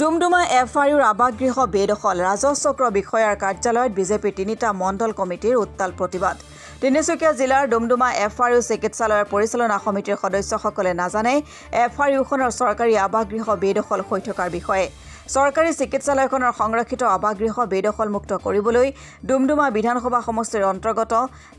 ডুমডুমা এফআইউৰ আৱাসগৃহ বেদখল ৰাজচক্ৰ বিষয়াৰ কাৰ্যালয়ত বিজেপি ৩টা মণ্ডল কমিটিৰ উত্তাল প্ৰতিবাদ। তিনিচুকীয়া জিলাৰ ডুমডুমা এফআইউ চিকিৎসালয়ৰ পৰিচালনা সমিতিৰ সদস্যসকলে নাজানে এফআইউখনৰ চৰকাৰী আৱাসগৃহ বেদখল হৈ থকাৰ বিষয়ে। চৰকাৰী চিকিৎসালয়খনৰ সংৰক্ষিত আৱাসগৃহ বেদখলমুক্ত কৰিবলৈ ডুমডুমা বিধানসভা সমষ্টিৰ অন্তৰ্গত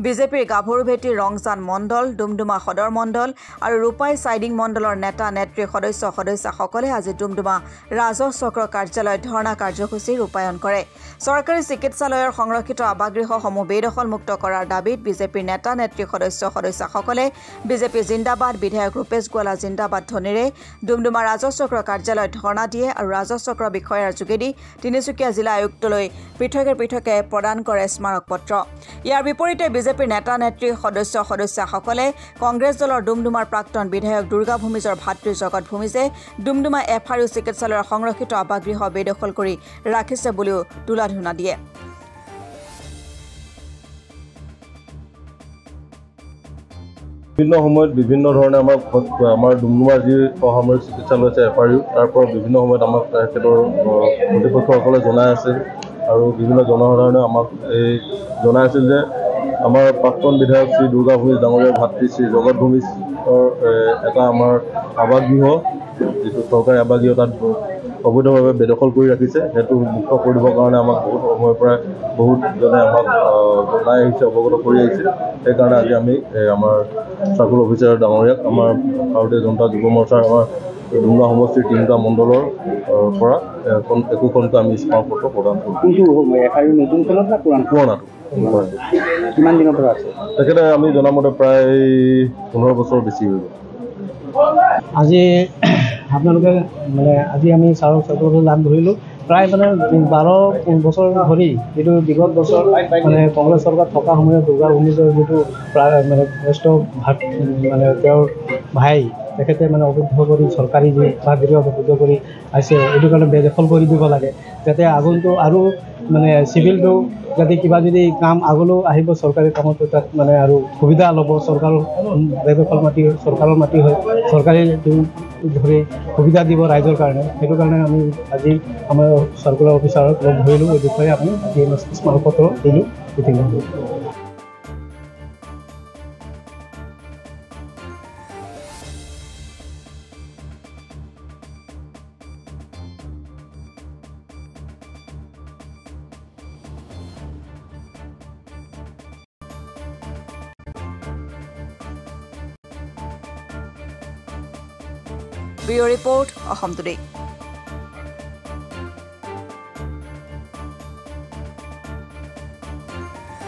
বিজেপিৰ গাভৰুভেটি ৰংজান মণ্ডল, ডুমডুমা সদৰ মণ্ডল আৰু ৰূপাই চাইডিং মণ্ডলৰ নেতা নেত্ৰী সদস্যসকলে আজি ডুমডুমা ৰাজচক্ৰ কাৰ্যালয়ত ধৰ্ণা কাৰ্যসূচী ৰূপায়ণ কৰে। চৰকাৰী চিকিৎসালয়ৰ সংৰক্ষিত আৱাসগৃহসমূহ বেদখলমুক্ত কৰাৰ দাবীত বিজেপিৰ নেতা নেত্ৰী সদস্যসকলে বিজেপি জিন্দাবাদ, বিধায়ক ৰূপেশ গোৱালা জিন্দাবাদ ধ্বনিৰে ডুমডুমা ৰাজচক্ৰ কাৰ্যালয়ত ধৰ্ণা দিয়ে আৰু ৰাজচক্ৰ বিষয়াৰ যোগেদি তিনিচুকীয়া জিলা আয়ুক্তলৈ পৃথকে প্ৰদান কৰে স্মাৰক পত্ৰ। ইয়াৰ বিপৰীতে বিজেপিৰ নেতা নেত্ৰী সদস্যসকলে কংগ্ৰেছ দলৰ ডুমডুমাৰ প্ৰাক্তন বিধায়ক দুৰ্গা ভূমিজৰ ভাতৃ জগত ভূমিজে ডুমডুমা এফআইউ চিকিৎসালয়ৰ সংৰক্ষিত আৱাসগৃহ বেদখল কৰি ৰাখিছে বুলিও তুলাধুনা দিয়ে। বিভিন্ন সময়ত বিভিন্ন ধৰণে আমাৰ ডুমডুমাৰ যি অসামৰিক চিকিৎসালয় আছে এফআইউ, তাৰ পৰা বিভিন্ন সময়ত আমাক তেখেতৰ কৰ্তৃপক্ষসকলে জনাই আছে আৰু বিভিন্ন জনসাধাৰণে আমাক জনাই আছিল যে আমাৰ প্ৰাক্তন বিধায়ক শ্ৰী দুৰ্গা ভূমিজ ডাঙৰীয়াৰ ভাতৃ শ্ৰী জগত ভূমিজৰ এটা আমাৰ আৱাসগৃহ, যিটো চৰকাৰী আৱাসগৃহ, তাত অবৈধভাৱে বেদখল কৰি ৰাখিছে। সেইটো মুক্ত কৰি দিবৰ কাৰণে আমাক বহুত সময়ৰ পৰা বহুতজনে আমাক জনাই আহিছে, অৱগত কৰি আহিছে। সেইকাৰণে আজি আমি আমাৰ চাৰ্কুল অফিচাৰ ডাঙৰীয়াক আমাৰ ভাৰতীয় জনতা যুৱ মৰ্চাৰ আমাৰ ডুমডুমা সমষ্টিৰ 3টা মণ্ডলৰ পৰা একোখনকৈ আমি স্মাৰক পত্ৰ প্ৰদান কৰোঁ। পুৰণাটো কিমান দিনৰ পৰা আছে? তেখেতে আমি জনামতে প্ৰায় 15 বছৰ বেছি হৈ গ'ল। আজি আপোনালোকে আজি আমি চাৰ্কুলটো লাভ ধৰিলোঁ। প্ৰায় 12 বছৰ ধৰি যিটো বিগত বছৰ কংগ্ৰেছ চৰকাৰ থকা সময়ত দুৰ্গা ভূমিজৰ যিটো প্ৰায় জ্যেষ্ঠ তেওঁৰ ভাই তেখেতে অবৈধ কৰি চৰকাৰী যি আৱাসগৃহ অবৈধ কৰি আছে, এইটো কাৰণে বেদখল কৰি দিব লাগে, যাতে আগন্তু আৰু চিভিলটো যাতে কিবা যদি কাম আগলৈও আহিব চৰকাৰী কামত তাত আৰু সুবিধা ল'ব। চৰকাৰৰ বেদখল মাটি চৰকাৰৰ মাটি হয়, চৰকাৰে ধৰি সুবিধা দিব ৰাইজৰ কাৰণে। সেইটো কাৰণে আমি আজি আমাৰ চাৰ্কুলাৰ অফিচাৰক লগ ধৰিলোঁ। এই বিষয়ে আমি আজি স্মাৰক পত্ৰ দিলোঁ। Bureau report Assam today.